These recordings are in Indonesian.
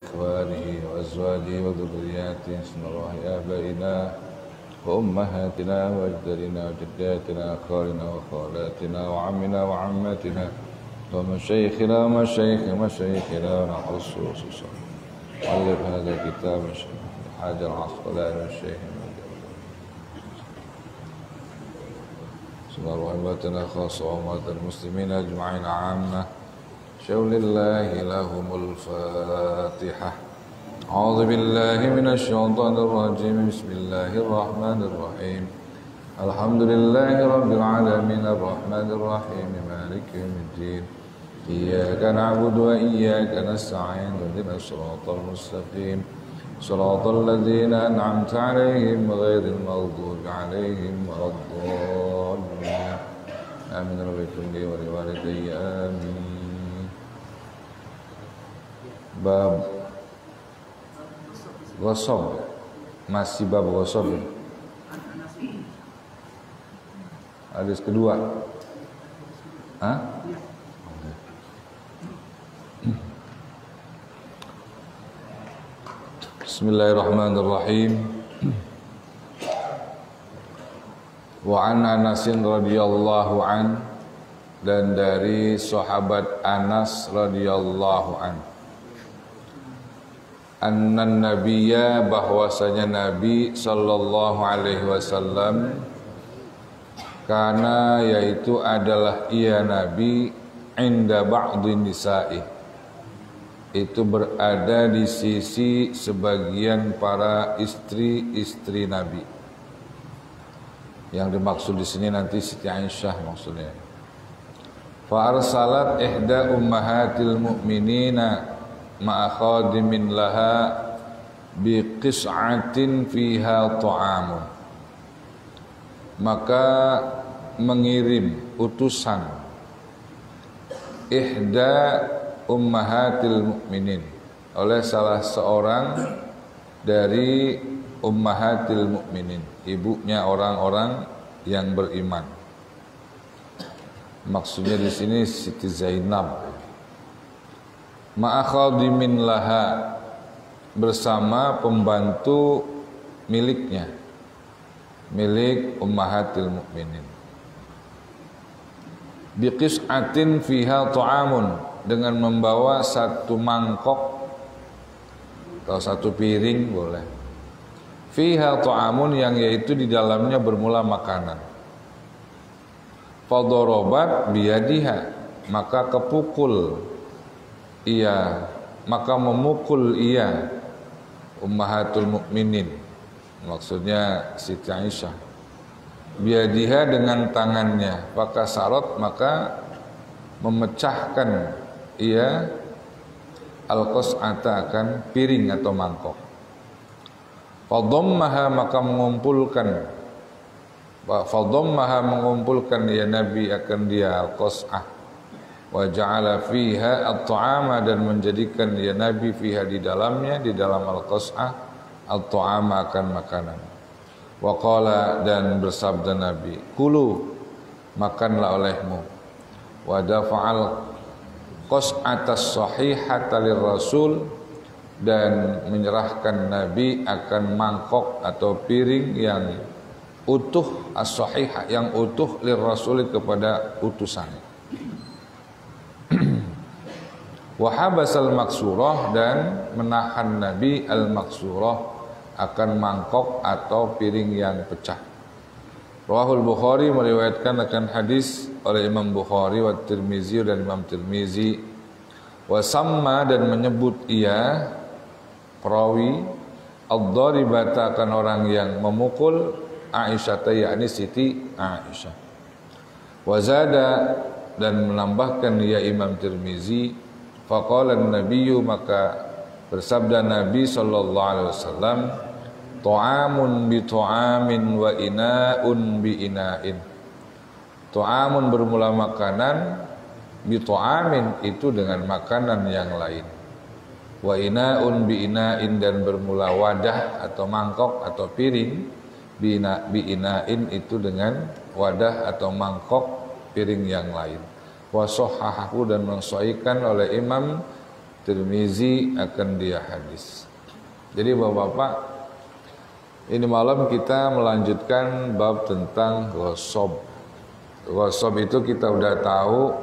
إخوانه وأزواجه وذرياته صلى الله آبائنا وأمهاتنا وأجدادنا وجداتنا وأخوالنا وخالاتنا وعمنا وعماتنا ومشايخنا ومشايخ مشايخنا ونخص خصوصا ألف هذا الكتاب حاجة العسقلاني والشيخ صلى الله عليه خاصة وأمة المسلمين أجمعين عامة شو لله لهم الفاتحة. أعوذ بالله من الشيطان الرجيم. بسم الله الرحمن الرحيم. الحمد لله رب العالمين الرحمن الرحيم مالك يوم الدين. إياك نعبد وإياك نستعين اهدنا الصراط المستقيم صراط الذين أنعمت عليهم غير المغضوب عليهم ولا الضالين. آمين ربكم لي ولوالدي آمين. Bab gosok, masih bab gosok. Hadis kedua. Hah? Bismillahirrahmanirrahim. Wa an Anasin radhiyallahu an, dan dari sahabat Anas radhiyallahu an, annan nabiyya, bahwasanya Nabi sallallahu alaihi wasallam, karena yaitu adalah ia Nabi, inda ba'dhi nisa'i, itu berada di sisi sebagian para istri-istri Nabi. Yang dimaksud di sini nanti Siti Aisyah maksudnya. Fa arsalat ihda ummahatil mu'minina ma'a khadimin laha biqis'atin fiha ta'amun. Maka mengirim utusan ihda ummahatil mu'minin, oleh salah seorang dari ummahatil mu'minin, ibunya orang-orang yang beriman. Maksudnya di sini Siti Zainab. Ma'a khadimin laha, bersama pembantu miliknya, milik ummahatil mu'minin. Biqis'atin fiha ta'amun, dengan membawa satu mangkok atau satu piring boleh. Fiha ta'amun, yang yaitu di dalamnya bermula makanan. Fadorobat biyadiha, maka kepukul ia, maka memukul ia ummahatul mukminin, maksudnya Siti Aisyah, biyadiha, dengan tangannya, fakasarat, maka memecahkan ia al-qas'ata, akan piring atau mangkok. Fadhammaha, maka mengumpulkan ya Nabi akan dia al-qas'ah. Wa ja'ala fiha at-ta'ama, dan menjadikan ya Nabi fiha, di dalamnya, di dalam al-qas'ah, at-ta'ama, akan makanan. Wa qala, dan bersabda Nabi, kulu, makanlah olehmu. Wa dafa'al qas'atas sahihata lirrasul, dan menyerahkan Nabi akan mangkok atau piring yang utuh, as-sahihah, yang utuh, lirrasul, kepada utusan. Wahabas al-maksurah, dan menahan Nabi al-maksurah, akan mangkok atau piring yang pecah. Rawahul Bukhari, meriwayatkan akan hadis oleh Imam Bukhari wa Tirmizi, dan Imam Tirmizi. Wa samma, dan menyebut ia perawi ad-daribata, akan orang yang memukul Aisyah, yakni Siti Aisyah. Wa zada, dan menambahkan ia Imam Tirmizi, faqala an-nabiyyu, maka bersabda Nabi sallallahu alaihi wasallam, ta'amun bi ta'amin wa ina'un bi ina'in. Ta'amun bermula makanan, bi ta'amin itu dengan makanan yang lain. Wa ina'un bi ina'in, dan bermula wadah atau mangkok atau piring, bi ina'in itu dengan wadah atau mangkok piring yang lain. Wa sahhahahu, dan mensahihkan oleh Imam Tirmizi akan dia hadis. Jadi Bapak-bapak, ini malam kita melanjutkan bab tentang ghasab. Ghasab itu kita udah tahu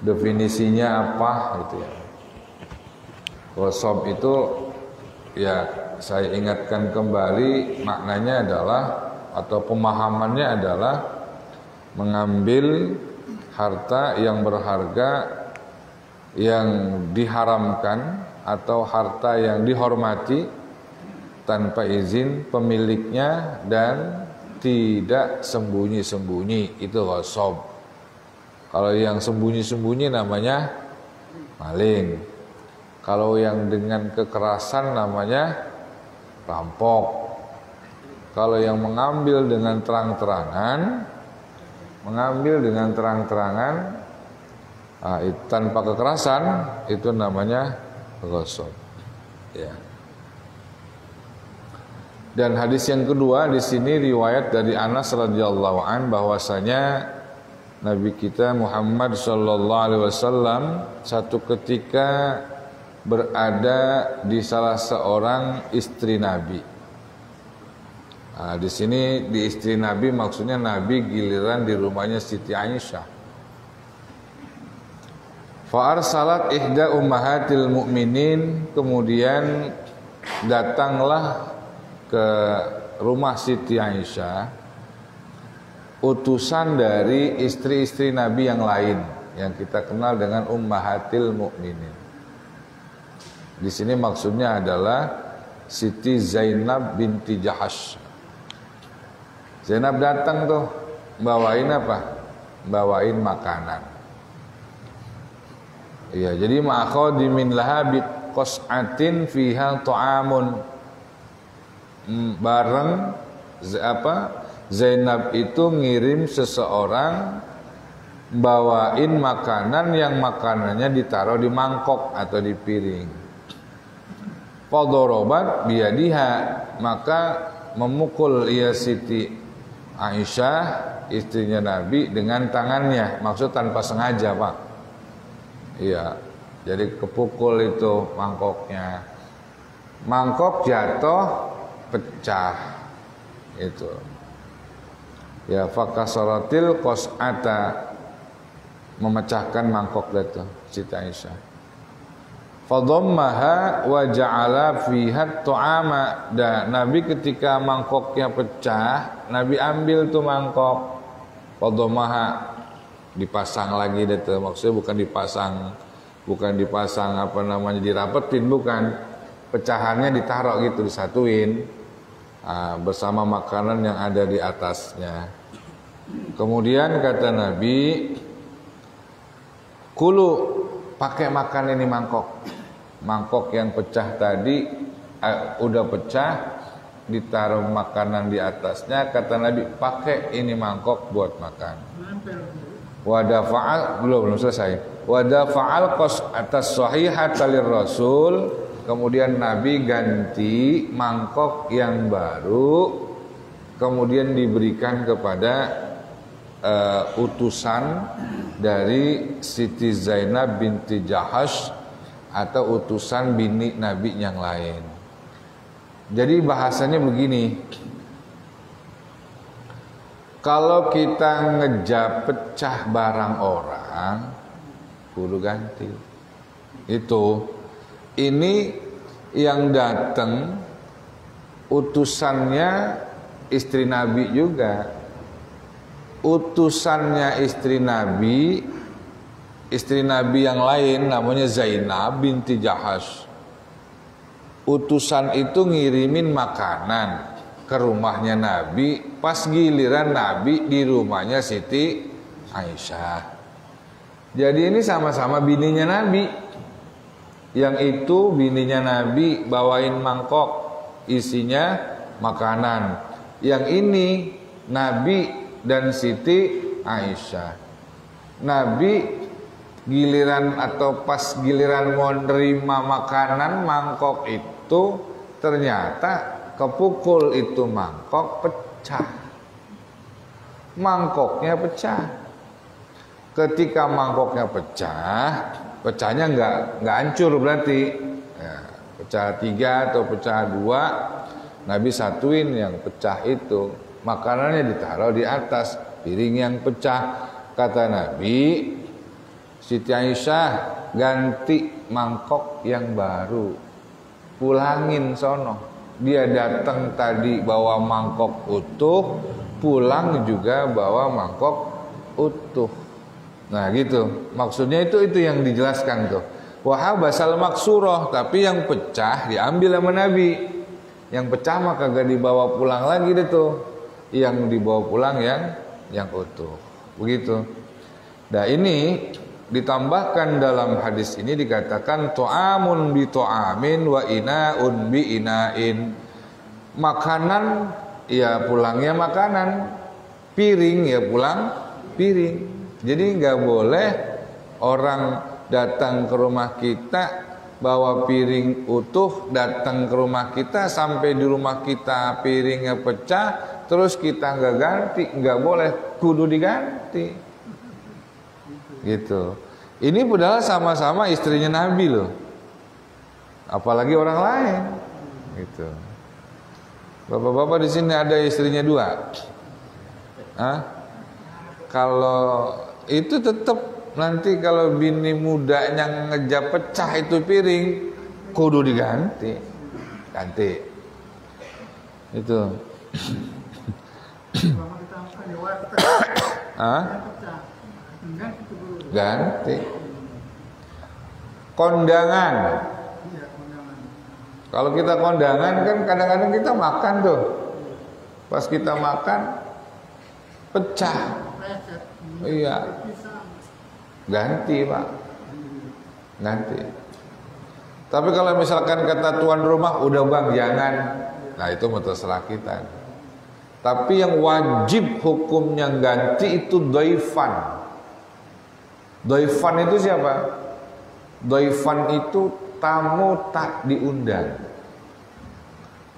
definisinya apa gitu ya. Ghasab itu ya saya ingatkan kembali, maknanya adalah atau pemahamannya adalah mengambil harta yang berharga yang diharamkan atau harta yang dihormati tanpa izin pemiliknya dan tidak sembunyi-sembunyi, itu ghasab. Kalau yang sembunyi-sembunyi namanya maling. Kalau yang dengan kekerasan namanya rampok. Kalau yang mengambil dengan terang-terangan, tanpa kekerasan, itu namanya ghasab. Ya. Dan hadis yang kedua di sini riwayat dari Anas radhiyallahu an bahwasanya Nabi kita Muhammad sallallahu alaihi wasallam satu ketika berada di salah seorang istri Nabi. Nah, di sini di istri Nabi maksudnya Nabi giliran di rumahnya Siti Aisyah. Fa arsalat ihda ummahatil mu'minin, kemudian datanglah ke rumah Siti Aisyah utusan dari istri-istri Nabi yang lain yang kita kenal dengan ummahatil mu'minin. Di sini maksudnya adalah Siti Zainab binti Jahash. Zainab datang tuh bawain apa? Bawain makanan. Iya, jadi ma'akhadimin lahabit qas'atin fiha ta'amun. Bareng Zainab itu ngirim seseorang bawain makanan yang makanannya ditaruh di mangkok atau di piring. Fadorobat biyadiha, maka memukul ia Siti Aisyah istrinya Nabi dengan tangannya, maksud tanpa sengaja Pak. Iya, jadi kepukul itu mangkoknya. Mangkok jatuh, pecah. Itu. Ya, fakasaratil qas'ata, memecahkan mangkok itu Siti Aisyah. Fadhammaha wa ja'ala fiha tu'ama. Dan Nabi ketika mangkoknya pecah, Nabi ambil tuh mangkok. Fadhammaha, dipasang lagi deh, maksudnya bukan dipasang apa namanya dirapetin, bukan, pecahannya ditaruh gitu, disatuin bersama makanan yang ada di atasnya. Kemudian kata Nabi, kulu, pakai makan ini mangkok yang pecah tadi, udah pecah, ditaruh makanan di atasnya. Kata Nabi, pakai ini mangkok buat makan. Wadafa'al, belum selesai. Wadafa'al qas atas sahihat talir Rasul. Kemudian Nabi ganti mangkok yang baru, kemudian diberikan kepada utusan dari Siti Zainab binti Jahash atau utusan bini Nabi yang lain. Jadi bahasanya begini. Kalau kita ngejap pecah barang orang, kudu ganti. Ini yang datang utusannya istri Nabi juga. Utusannya istri Nabi yang lain namanya Zainab binti Jahash. Utusan itu ngirimin makanan ke rumahnya Nabi, pas giliran Nabi di rumahnya Siti Aisyah. Jadi ini sama-sama bininya Nabi. Yang itu bininya Nabi bawain mangkok isinya makanan. Yang ini Nabi dan Siti Aisyah. Nabi giliran atau pas giliran mau nerima makanan mangkok itu, ternyata kepukul itu mangkok pecah. Mangkoknya pecah. Ketika mangkoknya pecah, pecahnya nggak hancur berarti. Ya, pecah 3 atau pecah 2, Nabi satuin yang pecah itu, makanannya ditaruh di atas piring yang pecah. Kata Nabi, Siti Aisyah, ganti mangkok yang baru, pulangin sono. Dia datang tadi bawa mangkok utuh, pulang juga bawa mangkok utuh. Nah gitu, maksudnya itu yang dijelaskan tuh. Wahabasal maksuroh, tapi yang pecah diambil sama Nabi. Yang pecah mah kagak dibawa pulang lagi deh tuh. Yang dibawa pulang yang utuh. Begitu. Nah ini ditambahkan dalam hadis ini dikatakan to'amun bi to'amin wa ina'un bi ina'in. Makanan ya pulangnya makanan, piring ya pulang piring. Jadi nggak boleh orang datang ke rumah kita bawa piring utuh, datang ke rumah kita sampai di rumah kita piringnya pecah, terus kita nggak ganti, nggak boleh, kudu diganti. Gitu. Ini padahal sama-sama istrinya Nabi loh. Apalagi orang lain. Gitu. Bapak-bapak di sini ada istrinya 2. Hah? Kalau itu tetap nanti kalau bini mudanya ngejap pecah itu piring, kudu diganti. Ganti. Itu. Hah? Ganti. Kondangan. Kalau kita kondangan kan kadang-kadang kita makan tuh. Pas kita makan pecah. Iya. Ganti, Pak. Ganti. Tapi kalau misalkan kata tuan rumah, udah Bang jangan. Nah, itu terserah kita. Tapi yang wajib hukumnya ganti itu dhaifan. Dhaifan itu siapa? Dhaifan itu tamu tak diundang.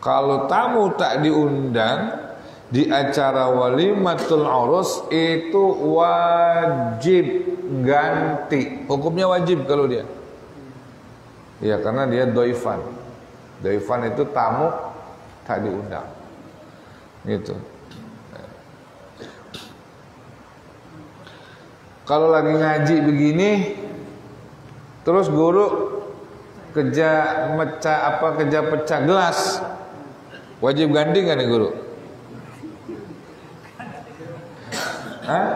Kalau tamu tak diundang di acara walimatul urus itu wajib ganti. Hukumnya wajib kalau dia. Ya karena dia dhaifan. Dhaifan itu tamu tak diundang. Gitu. Kalau lagi ngaji begini, terus guru kerja pecah gelas, wajib ganti nggak nih guru? Hah?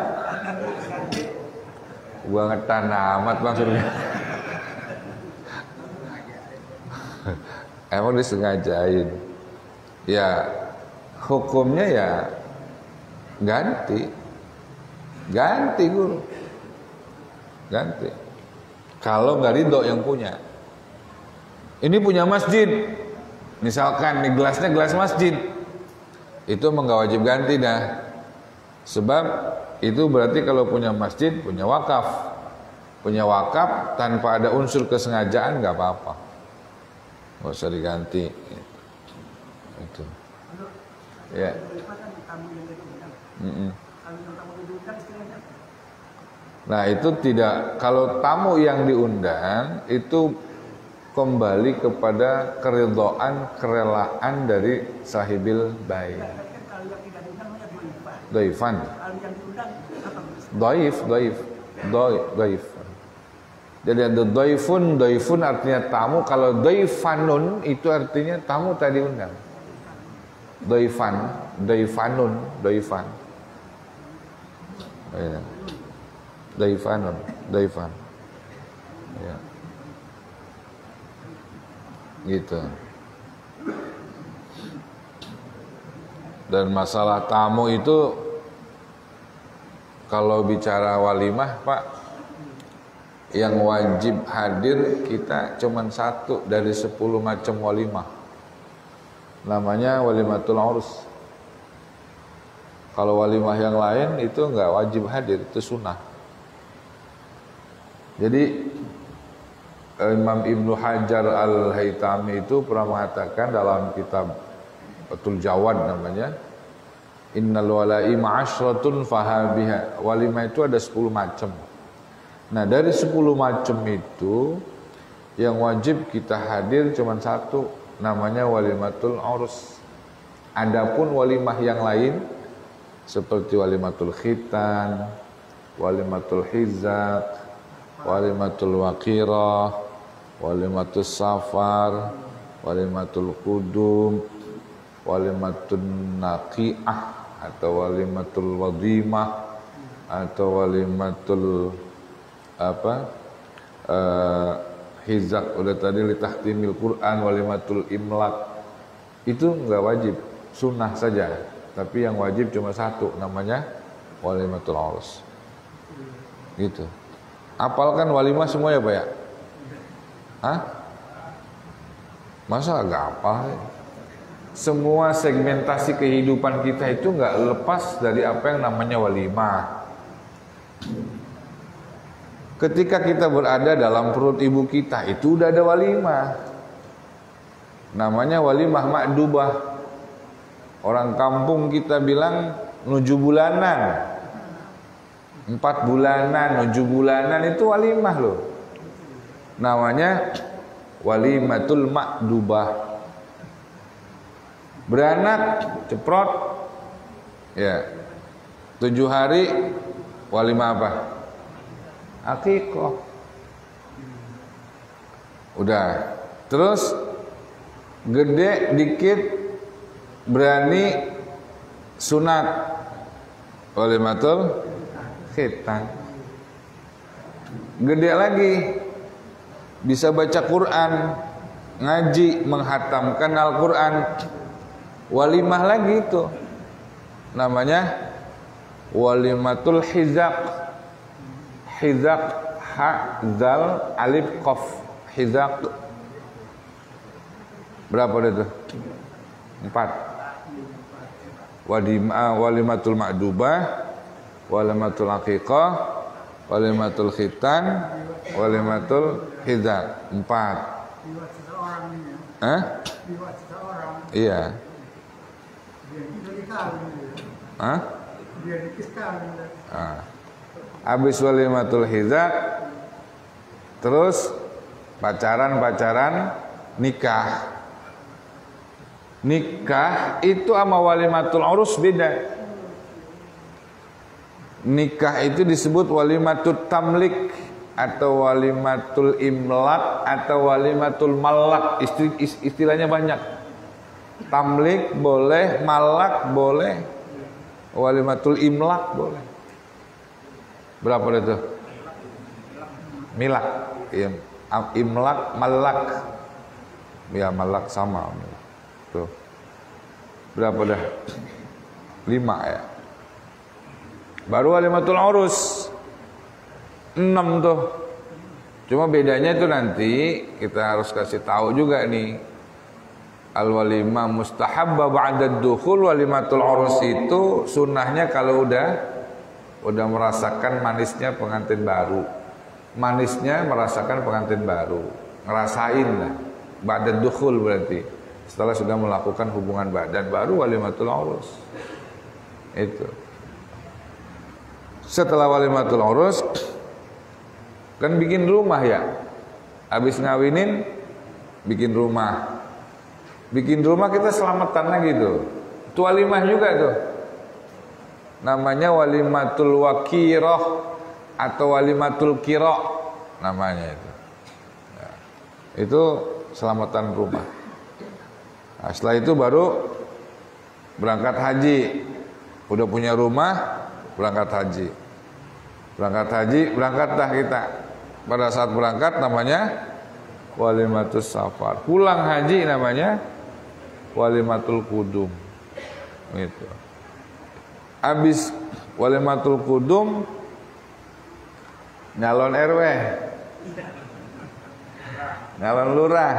Gua ngetan amat maksudnya. Emang disengajain. Ya hukumnya ya ganti. Ganti guru. Ganti. Kalau nggak ridho yang punya. Ini punya masjid. Misalkan nih gelasnya gelas masjid. Itu emang nggak wajib ganti dah. Sebab itu berarti kalau punya masjid, punya wakaf. Punya wakaf tanpa ada unsur kesengajaan nggak apa-apa. Nggak usah diganti. Itu. Ya. Nah itu tidak. Kalau tamu yang diundang itu kembali kepada keridhaan, kerelaan dari sahibil bait. Dhaifan. Dhaif. Jadi ada dhaifun artinya tamu. Kalau dhaifanun itu artinya tamu tadi undang. Dhaifanun. Ya. Dhaifan. Ya. Gitu. Dan masalah tamu itu kalau bicara walimah, Pak, yang wajib hadir kita cuman 1 dari 10 macam walimah. Namanya walimatul urus. Kalau walimah yang lain itu enggak wajib hadir, itu sunnah. Jadi Imam Ibnu Hajar Al-Haytami itu pernah mengatakan dalam kitab Fathul Jawad namanya, innal wala'i ma'asyratun fahabiha. Walimah itu ada 10 macam. Nah, dari 10 macam itu yang wajib kita hadir cuma satu, namanya walimatul urus. Adapun walimah yang lain seperti walimatul khitan, walimatul hizak, walimatul waqirah, walimatul safar, walimatul qudum, walimatul naqi'ah atau walimatul wadimah atau walimatul hizak udah tadi, litahtimil Quran, walimatul imlak, itu enggak wajib, sunnah saja. Tapi yang wajib cuma satu, namanya walimatul urus. Gitu. Apalkan walimah semua ya Pak ya? Hah? Masa agak apa? Semua segmentasi kehidupan kita itu enggak lepas dari apa yang namanya walimah. Ketika kita berada dalam perut ibu kita, itu udah ada walimah. Namanya walimah ma'dubah. Orang kampung kita bilang 7 bulanan, 4 bulanan, 7 bulanan itu walimah loh. Namanya walimatul ma'dubah. Beranak, ceprot, ya 7 hari, walimah apa? Akikah. Udah. Terus gede dikit, berani sunat, walimatul khitan. Gede lagi, bisa baca Quran, ngaji, menghatamkan Al-Quran, walimah lagi itu, namanya walimatul hizak. Hizak, ha, zal, alif, qaf. Hizak. Berapa itu? 4. Walimatul ma'dubah, walimatul aqiqah, walimatul khitan, walimatul hizak. 4. Hah? Iya. Hah? Habis walimatul hizak, terus pacaran, nikah. Nikah itu sama walimatul urus beda. Nikah itu disebut walimatul tamlik atau walimatul imlak atau walimatul malak. Istilahnya banyak. Tamlik boleh, malak boleh, walimatul imlak boleh. Berapa itu? Milak, ya, imlak, malak, ya malak sama. Tuh. Berapa dah? 5 ya. Baru walimatul urus 6 tuh. Cuma bedanya itu nanti kita harus kasih tahu juga nih. Al-walimah mustahabbah ba'da dukhul, walimatul urus itu sunnahnya kalau udah merasakan manisnya pengantin baru. Manisnya merasakan pengantin baru. Ngerasain lah. Ba'da dukhul berarti setelah sudah melakukan hubungan badan, baru walimatul urus. Itu. Setelah walimatul urus kan bikin rumah ya. Habis ngawinin bikin rumah. Bikin rumah kita selamatan lagi tuh. Itu walimah juga tuh. Namanya walimatul waqirah atau walimatul qira namanya itu. Ya. Itu selamatan rumah. Nah, setelah itu baru berangkat haji. Udah punya rumah, berangkat haji. Berangkatlah kita. Pada saat berangkat namanya walimatus safar. Pulang haji namanya walimatul qudum. Gitu. Habis walimatul qudum nyalon RW, nyalon lurah,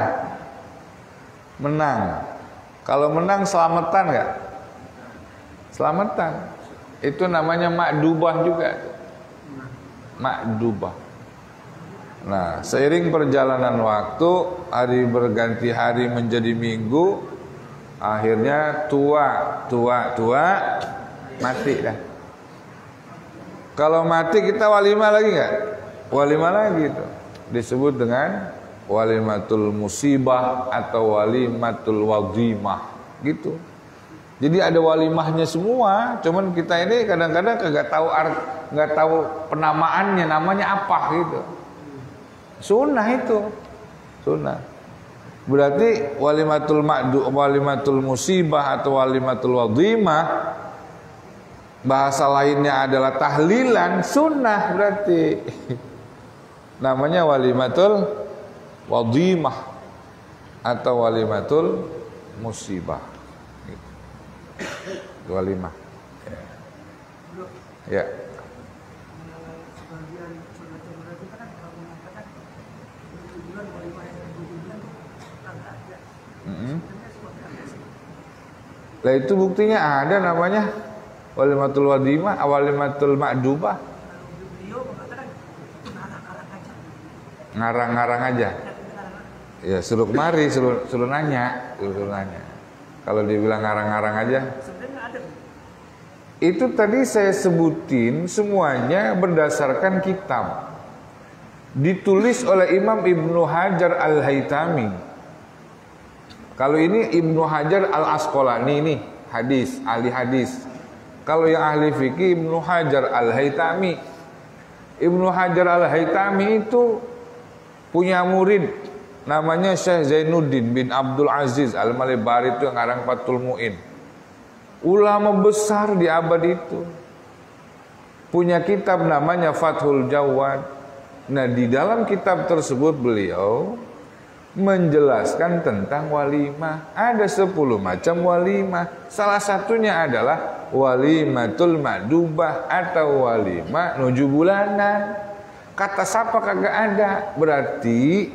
menang. Kalau menang selamatan nggak? Selamatan. Itu namanya ma'dubah juga. Ma'dubah. Nah, seiring perjalanan waktu, hari berganti hari menjadi minggu, akhirnya tua, mati dah. Kalau mati kita walimah lagi nggak? walimah lagi itu disebut dengan walimatul musibah atau walimatul wadimah gitu. Jadi ada walimahnya semua, cuman kita ini kadang-kadang nggak tahu penamaannya, namanya apa gitu. Sunnah itu, sunnah. Berarti walimatul musibah atau walimatul wadimah, bahasa lainnya adalah tahlilan, sunnah berarti. Namanya walimatul wadimah atau walimatul musibah. Walimah. Ya. Lah itu buktinya ada namanya walimatul wadimah, walimatul ma'dubah. Ngarang-ngarang aja. Ya suruh kemari, suruh nanya. Kalau dibilang ngarang-ngarang aja. Itu tadi saya sebutin semuanya berdasarkan kitab. Ditulis oleh Imam Ibnu Hajar Al-Haytami. Kalau ini Ibnu Hajar Al-Asqalani ini hadis, ahli hadis. Kalau yang ahli fikih Ibnu Hajar Al-Haytami. Ibnu Hajar Al-Haytami itu punya murid namanya Syekh Zainuddin bin Abdul Aziz Al-Malibari, itu yang ngarang Fathul Mu'in. Ulama besar di abad itu. Punya kitab namanya Fathul Jawad. Nah, di dalam kitab tersebut beliau menjelaskan tentang walimah. Ada 10 macam walimah. Salah satunya adalah walimatul ma'dubah atau walimah 7 bulanan. Kata siapa kagak ada. Berarti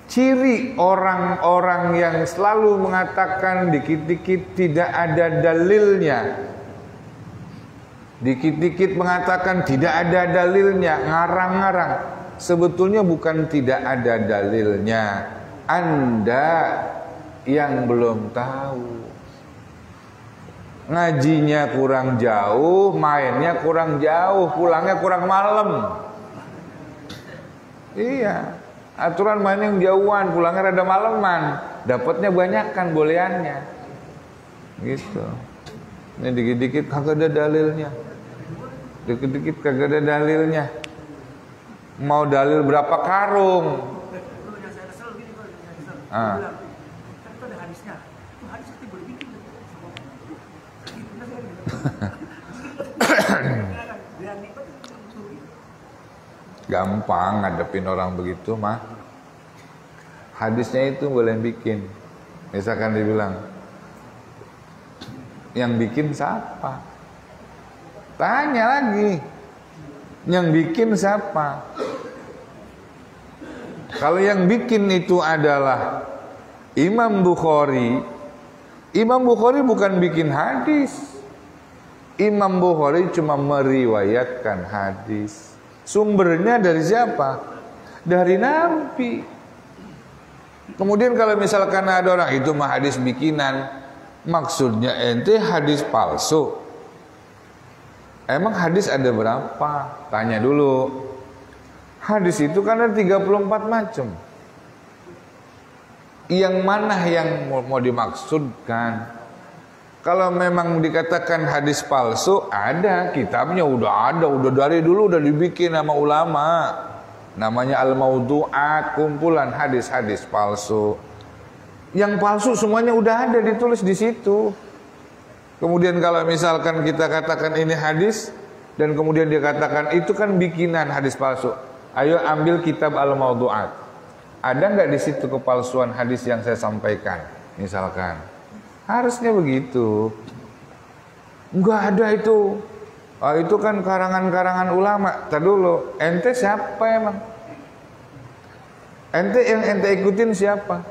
ciri orang-orang yang selalu mengatakan dikit-dikit tidak ada dalilnya, dikit-dikit mengatakan tidak ada dalilnya, ngarang-ngarang. Sebetulnya bukan tidak ada dalilnya, Anda yang belum tahu. Ngajinya kurang jauh, mainnya kurang jauh, pulangnya kurang malam. Iya, aturan main yang jauhan, pulangnya rada maleman, dapatnya banyakan bolehannya. Gitu. Ini dikit-dikit kagak ada dalilnya. Dikit-dikit kagak ada dalilnya. Mau dalil berapa karung? Gampang ngadepin orang begitu mah. Hadisnya itu boleh bikin. Misalkan dibilang, yang bikin siapa? Tanya lagi, yang bikin siapa? Kalau yang bikin itu adalah Imam Bukhari, Imam Bukhari bukan bikin hadis. Imam Bukhari cuma meriwayatkan hadis. Sumbernya dari siapa? Dari Nabi. Kemudian kalau misalkan ada orang itu mah hadis bikinan, maksudnya ente hadis palsu. Emang hadis ada berapa? Tanya dulu. Hadis itu kan ada 34 macam. Yang mana yang mau dimaksudkan? Kalau memang dikatakan hadis palsu, ada kitabnya, udah dari dulu udah dibikin sama ulama. Namanya Al-Maudu'at, kumpulan hadis-hadis palsu. Yang palsu semuanya udah ada ditulis di situ. Kemudian kalau misalkan kita katakan ini hadis dan kemudian dia katakan itu kan bikinan hadis palsu. Ayo ambil kitab Al-Maudu'at. Ada nggak di situ kepalsuan hadis yang saya sampaikan? Misalkan. Harusnya begitu. Enggak ada itu. Itu kan karangan-karangan ulama. Tar dulu, ente siapa emang? Ente yang ente ikutin siapa?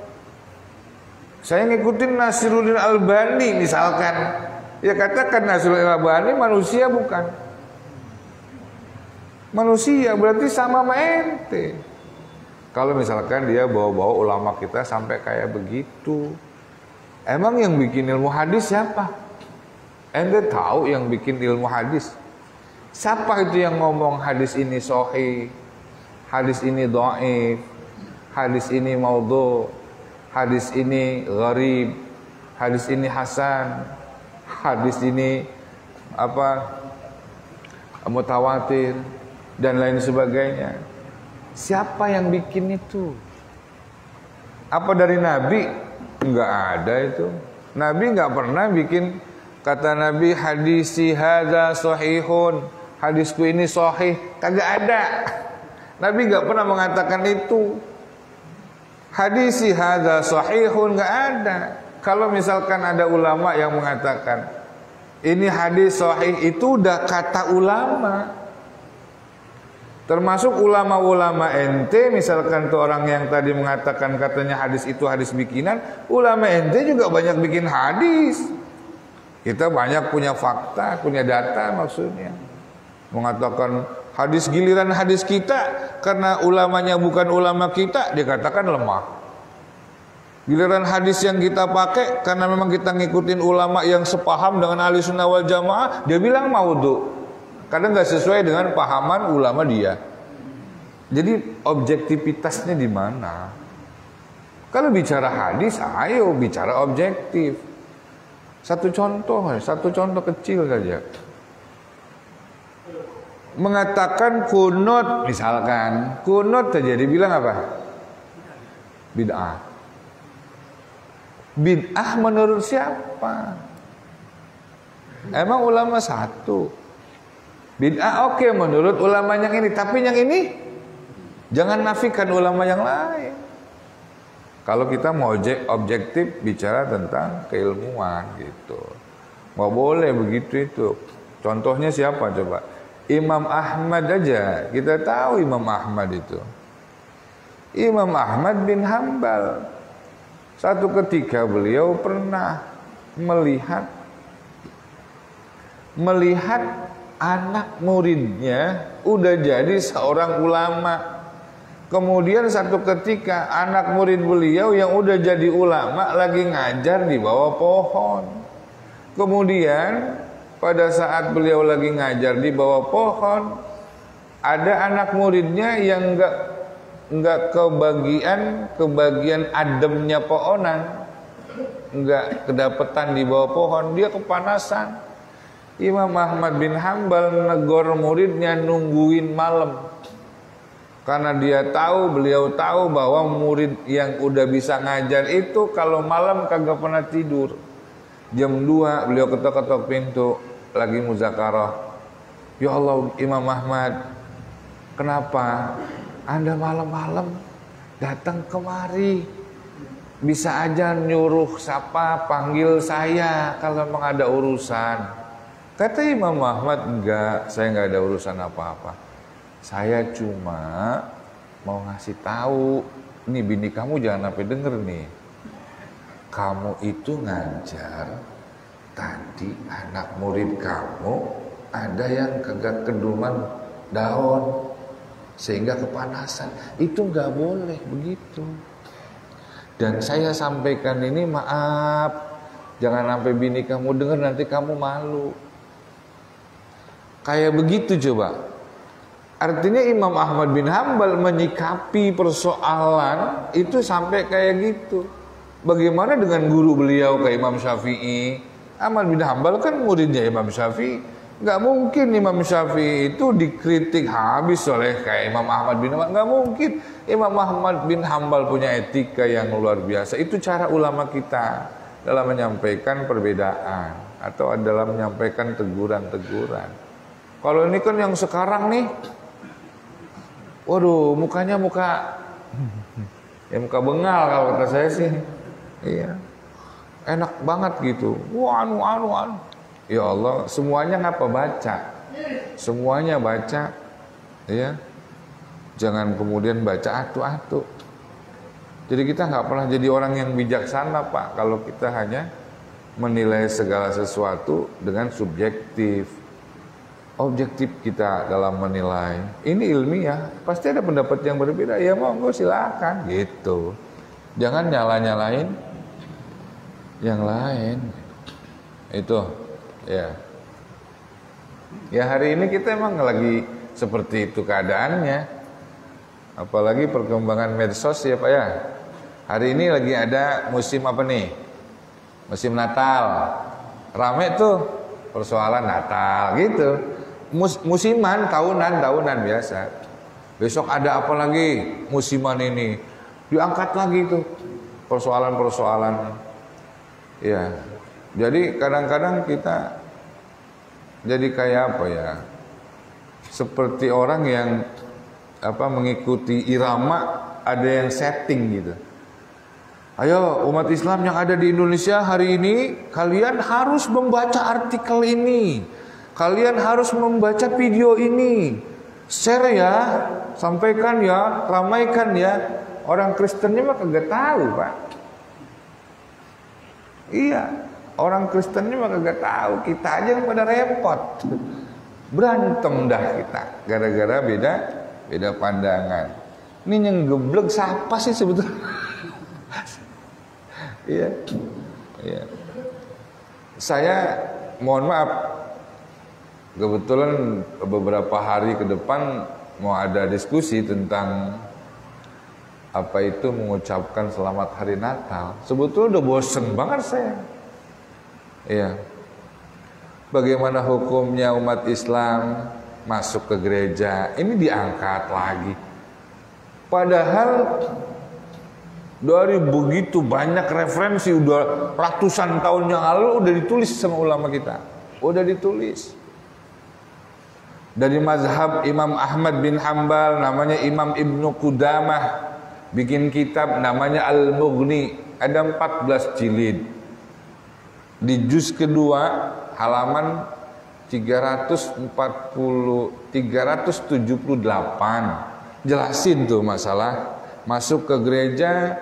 Saya ngikutin Nasiruddin Albani misalkan. Ya katakan Nasiruddin Albani manusia bukan? Manusia berarti sama ente. Kalau misalkan dia bawa-bawa ulama kita sampai kayak begitu. Emang yang bikin ilmu hadis siapa? Ente tahu yang bikin ilmu hadis? Siapa itu yang ngomong hadis ini sahih? hadis ini dhaif, hadis ini maudhu, hadis ini gharib, hadis ini hasan, hadis ini mutawatir dan lain sebagainya. Siapa yang bikin itu? Apa dari Nabi? Enggak ada itu. Nabi enggak pernah bikin. Kata Nabi, hadisi hadza sahihun, hadisku ini sahih. Kagak ada. Nabi enggak pernah mengatakan itu. Hadisi hadza sahihun, enggak ada. Kalau misalkan ada ulama yang mengatakan ini hadis sahih, itu udah kata ulama. Termasuk ulama-ulama ente, misalkan tuh orang yang tadi mengatakan katanya hadis itu hadis bikinan, ulama ente juga banyak bikin hadis. Kita banyak punya fakta, punya data maksudnya. Mengatakan hadis giliran hadis kita, karena ulamanya bukan ulama kita, dikatakan lemah. Giliran hadis yang kita pakai, karena memang kita ngikutin ulama yang sepaham dengan ahli sunnah wal jamaah, dia bilang maudhu. Kadang gak sesuai dengan pahaman ulama dia. Jadi objektivitasnya di mana? Kalau bicara hadis, ayo bicara objektif. Satu contoh kecil saja. Mengatakan kunut, misalkan kunut saja dibilang apa? Bid'ah. Bid'ah menurut siapa? Emang ulama satu. Bid'ah oke menurut ulama yang ini, tapi yang ini jangan nafikan ulama yang lain. Kalau kita mau objektif bicara tentang keilmuan gitu, nggak boleh begitu itu. Contohnya siapa coba? Imam Ahmad aja, kita tahu Imam Ahmad itu. Imam Ahmad bin Hambal. Satu ketika beliau pernah melihat anak muridnya udah jadi seorang ulama. Kemudian satu ketika anak murid beliau yang udah jadi ulama lagi ngajar di bawah pohon. Kemudian pada saat beliau lagi ngajar di bawah pohon, ada anak muridnya yang enggak kebagian ademnya pohonan, enggak kedapetan di bawah pohon, dia kepanasan. Imam Ahmad bin Hambal negor muridnya nungguin malam. Karena beliau tahu bahwa murid yang udah bisa ngajar itu kalau malam kagak pernah tidur. Jam 2 beliau ketok-ketok pintu lagi muzakarah. Ya Allah Imam Ahmad, kenapa Anda malam-malam datang kemari? Bisa aja nyuruh siapa panggil saya kalau memang ada urusan. Kata Imam Ahmad, enggak, saya enggak ada urusan apa-apa. Saya cuma mau ngasih tahu, nih bini kamu jangan sampai denger nih. Kamu itu ngajar, tadi anak murid kamu ada yang kagak keduman daun sehingga kepanasan. Itu nggak boleh begitu. Dan saya sampaikan ini maaf, jangan sampai bini kamu denger nanti kamu malu. Kayak begitu coba. Artinya Imam Ahmad bin Hambal menyikapi persoalan itu sampai kayak gitu. Bagaimana dengan guru beliau kayak Imam Syafi'i? Ahmad bin Hambal kan muridnya Imam Syafi'i. Gak mungkin Imam Syafi'i itu dikritik habis oleh kayak Imam Ahmad bin Hambal. Gak mungkin. Imam Ahmad bin Hambal punya etika yang luar biasa. Itu cara ulama kita dalam menyampaikan perbedaan atau dalam menyampaikan teguran-teguran. Kalau ini kan yang sekarang nih, waduh, mukanya muka bengal kalau kata saya sih. Iya. Enak banget gitu. Wah, anu. Ya Allah, semuanya ngapa baca? Semuanya baca. Ya. Jangan kemudian baca atu-atu. Jadi kita nggak pernah jadi orang yang bijaksana, Pak, kalau kita hanya menilai segala sesuatu dengan subjektif. Objektif kita dalam menilai. Ini ilmiah, pasti ada pendapat yang berbeda. Ya monggo silakan gitu. Jangan nyala-nyalain yang lain. Itu ya. Ya hari ini kita emang lagi seperti itu keadaannya. Apalagi perkembangan medsos ya Pak ya. Hari ini lagi ada musim apa nih? Musim Natal. Rame tuh persoalan Natal gitu. Musiman, tahunan biasa. Besok ada apa lagi? Musiman ini. Diangkat lagi tuh persoalan-persoalan. Ya. Jadi kadang-kadang kita jadi kayak apa ya? Seperti orang yang mengikuti irama, ada yang setting gitu. Ayo umat Islam yang ada di Indonesia hari ini, kalian harus membaca artikel ini, kalian harus membaca video ini, share ya, sampaikan ya, ramaikan ya. Orang Kristennya mah kagak tahu Pak. Iya, orang Kristennya mah kagak tahu, kita aja yang pada repot. Berantem dah kita, gara-gara beda pandangan. Ini yang geblek siapa sih sebetulnya? Iya. Saya mohon maaf, kebetulan beberapa hari ke depan mau ada diskusi tentang apa itu mengucapkan selamat hari Natal. Sebetulnya udah bosen banget saya. Iya. Bagaimana hukumnya umat Islam masuk ke gereja, ini diangkat lagi. Padahal dari begitu banyak referensi, udah ratusan tahun yang lalu udah ditulis sama ulama kita. Udah ditulis. Dari mazhab Imam Ahmad bin Hambal, namanya Imam Ibnu Qudamah, bikin kitab namanya Al-Mughni, ada 14 jilid. Di juz kedua halaman 378 jelasin tuh masalah masuk ke gereja,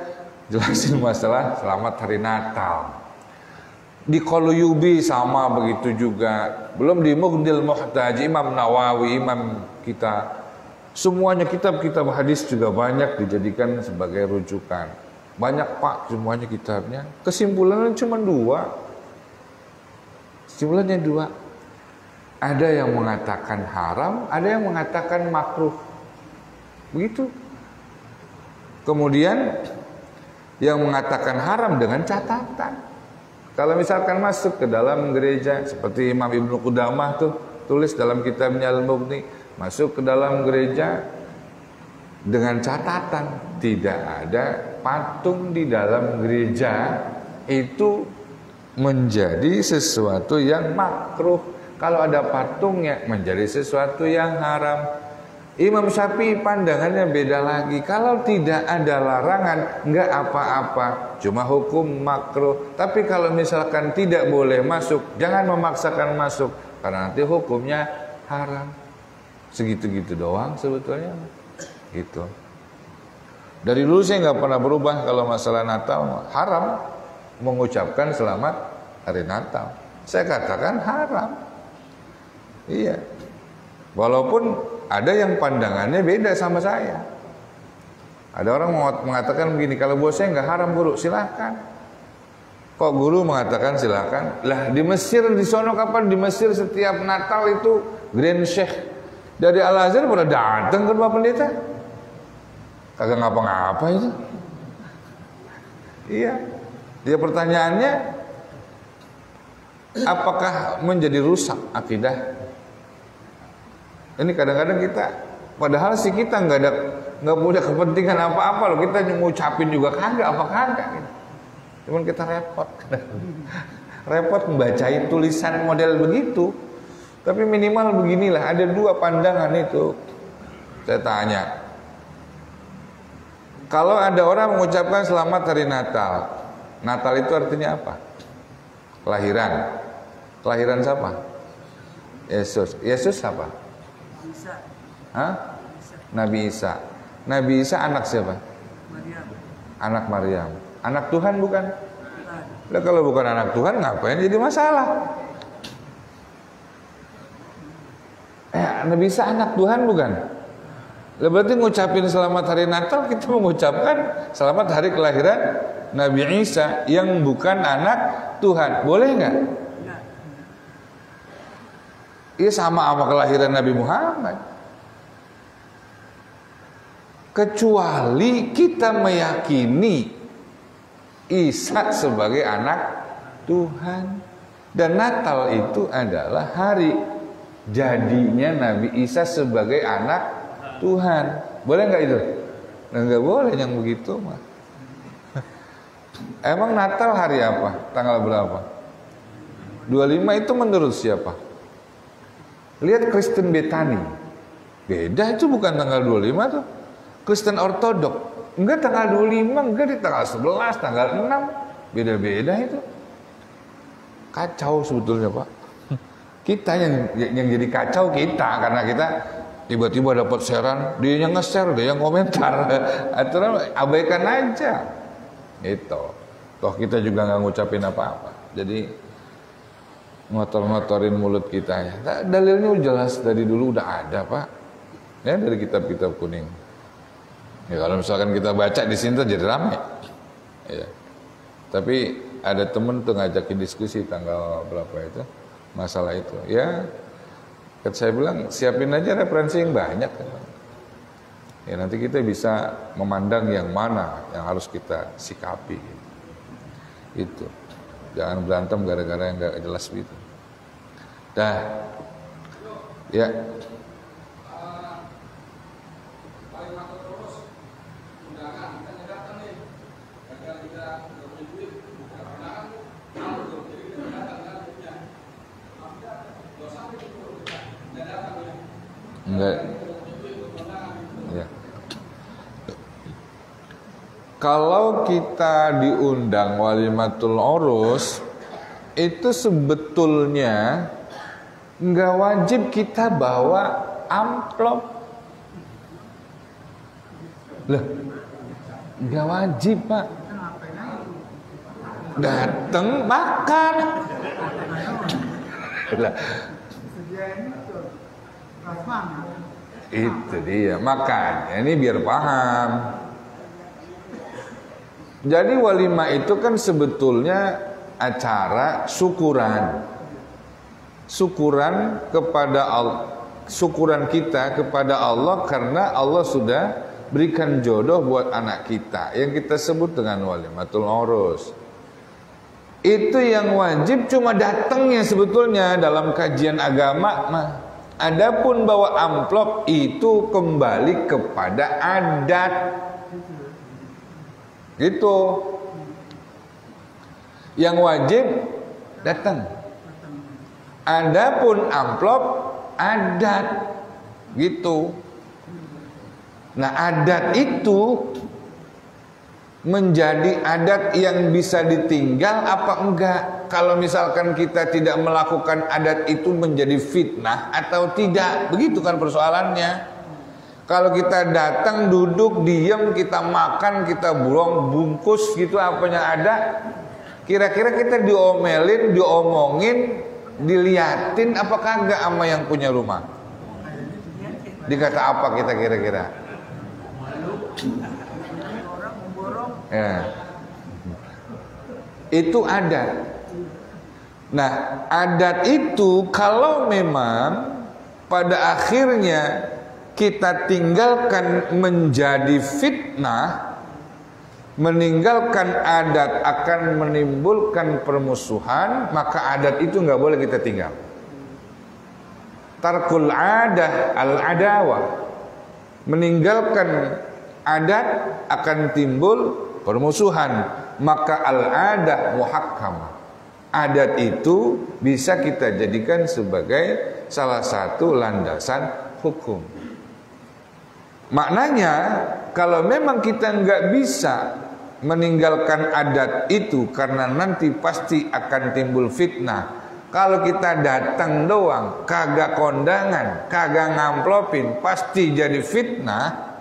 jelasin masalah selamat hari Natal. Di Quluyubi sama begitu juga. Belum di Mughnil Muhtaj, Imam Nawawi, imam kita. Semuanya kitab-kitab hadis juga banyak dijadikan sebagai rujukan. Banyak Pak semuanya kitabnya. Kesimpulannya cuma dua. Kesimpulannya dua. Ada yang mengatakan haram, ada yang mengatakan makruh. Begitu. Kemudian yang mengatakan haram dengan catatan. Kalau misalkan masuk ke dalam gereja seperti Imam Ibnu Qudamah tuh tulis dalam kitabnya Al-Mughni, masuk ke dalam gereja dengan catatan tidak ada patung di dalam gereja, itu menjadi sesuatu yang makruh. Kalau ada patungnya menjadi sesuatu yang haram. Imam Syafi'i pandangannya beda lagi. Kalau tidak ada larangan, enggak apa-apa, cuma hukum makruh. Tapi kalau misalkan tidak boleh masuk, jangan memaksakan masuk, karena nanti hukumnya haram. Segitu-gitu doang sebetulnya. Gitu. Dari dulu saya nggak pernah berubah kalau masalah Natal. Haram mengucapkan selamat hari Natal. Saya katakan haram. Iya. Walaupun ada yang pandangannya beda sama saya. Ada orang mengatakan begini, kalau buat saya nggak haram guru, silahkan. Kok guru mengatakan silahkan? Lah di Mesir, di sono kapan? Di Mesir setiap Natal itu Grand Sheikh dari Al-Azhar pada datang ke rumah pendeta. Kagak ngapa-ngapa itu. Iya. Dia pertanyaannya, apakah menjadi rusak akidah? Ini kadang-kadang kita, padahal sih kita nggak punya kepentingan apa-apa loh, kita ngucapin juga kagak apa kagak gitu. Cuman kita repot repot membacain tulisan model begitu. Tapi minimal beginilah, ada dua pandangan itu. Saya tanya, kalau ada orang mengucapkan selamat hari Natal, Natal itu artinya apa? Kelahiran. Kelahiran siapa? Yesus. Yesus siapa? Hah? Nabi Isa. Nabi Isa anak siapa? Maryam. Anak Maryam. Anak Tuhan bukan? Nah, kalau bukan anak Tuhan ngapain jadi masalah? Nabi Isa anak Tuhan bukan? Berarti ngucapin selamat hari Natal, kita mengucapkan selamat hari kelahiran Nabi Isa yang bukan anak Tuhan. Boleh nggak? Iya, sama kelahiran Nabi Muhammad. kecuali kita meyakini Isa sebagai anak Tuhan. Dan Natal itu adalah hari jadinya Nabi Isa sebagai anak Tuhan. Boleh nggak itu? Nggak boleh yang begitu mah. Emang Natal hari apa? Tanggal berapa? 25 itu menurut siapa? Lihat Kristen Betani. Beda, itu bukan tanggal 25 tuh. Kristen Ortodok enggak tanggal 25, enggak di tanggal 11, tanggal 6. Beda-beda itu. Kacau sebetulnya, Pak. Kita yang jadi kacau kita, karena kita tiba-tiba dapat sharean, dia yang nge-share, dia yang komentar. Aturan abaikan aja. Itu. Toh kita juga nggak ngucapin apa-apa. Jadi ngotor-ngotorin mulut kita ya. Dalilnya jelas dari dulu udah ada, Pak. Ya, dari kitab-kitab kuning. Ya, kalau misalkan kita baca di sini jadi ramai. Ya. Tapi ada temen tuh ngajakin diskusi tanggal berapa itu masalah itu. Ya, kan saya bilang siapin aja referensi yang banyak. Ya, nanti kita bisa memandang yang mana yang harus kita sikapi. Itu. Jangan berantem gara-gara yang nggak jelas gitu. Dah. Ya. Enggak. Ya. Kalau kita diundang walimatul urus, itu sebetulnya enggak wajib kita bawa amplop. Lah, enggak wajib, Pak. Datang makan. Lah. Itu dia, makanya ini biar paham. Jadi walimah itu kan sebetulnya acara syukuran. Syukuran kepada Allah, syukuran kita kepada Allah karena Allah sudah berikan jodoh buat anak kita yang kita sebut dengan walimatul urus. Itu yang wajib cuma datangnya sebetulnya dalam kajian agama mah. Adapun bawa amplop itu kembali kepada adat. Gitu. Yang wajib datang. Adapun amplop adat. Gitu. Nah, adat itu menjadi adat yang bisa ditinggal apa enggak? Kalau misalkan kita tidak melakukan adat itu menjadi fitnah atau tidak, begitu kan persoalannya. Kalau kita datang, duduk, diam, kita makan, kita buang, bungkus gitu apanya ada, kira-kira kita diomelin, diomongin, diliatin apa kagak sama yang punya rumah? Dikata apa kita kira-kira? Ya. Itu adat. Nah, adat itu kalau memang pada akhirnya kita tinggalkan menjadi fitnah, meninggalkan adat akan menimbulkan permusuhan, maka adat itu nggak boleh kita tinggal. Tarkul adah al-adawah, meninggalkan adat akan timbul permusuhan, maka al-adah muhakkamah. Adat itu bisa kita jadikan sebagai salah satu landasan hukum. Maknanya kalau memang kita nggak bisa meninggalkan adat itu karena nanti pasti akan timbul fitnah. Kalau kita datang doang, kagak kondangan, kagak ngamplopin, pasti jadi fitnah.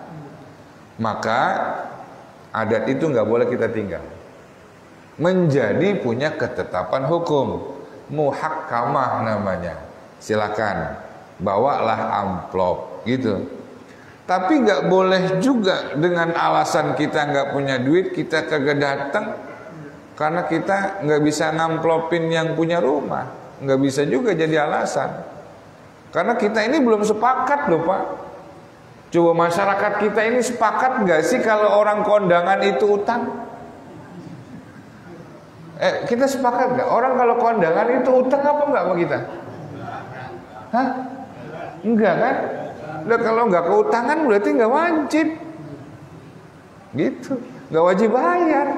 Maka adat itu nggak boleh kita tinggal. Menjadi punya ketetapan hukum, muhakkamah namanya. Silakan bawalah amplop gitu. Tapi nggak boleh juga dengan alasan kita nggak punya duit kita kagak datang karena kita nggak bisa ngamplopin yang punya rumah. Nggak bisa juga jadi alasan. Karena kita ini belum sepakat loh, Pak. Coba masyarakat kita ini sepakat nggak sih kalau orang kondangan itu utang? Kita sepakat nggak? Orang kalau kondangan itu utang apa nggak sama kita? Hah? Enggak kan? Nah, kalau nggak keutangan berarti nggak wajib. Gitu, nggak wajib bayar.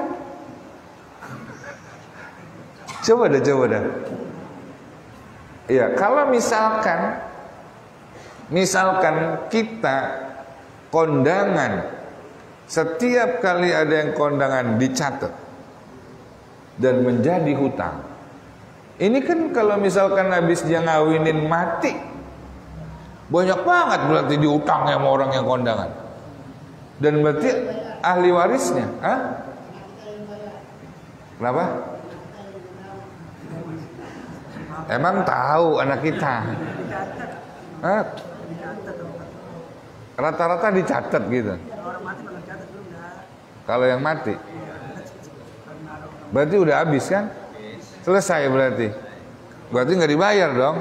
Coba dah. Ya, kalau misalkan kita kondangan, setiap kali ada yang kondangan dicatat dan menjadi hutang. Ini kan kalau misalkan habis dia ngawinin mati, banyak banget berarti diutangnya sama orang yang kondangan. Dan berarti ahli warisnya, kenapa? Emang tahu anak kita? Rata-rata dicatat gitu. Kalau yang mati, berarti udah habis kan? Selesai berarti nggak dibayar dong.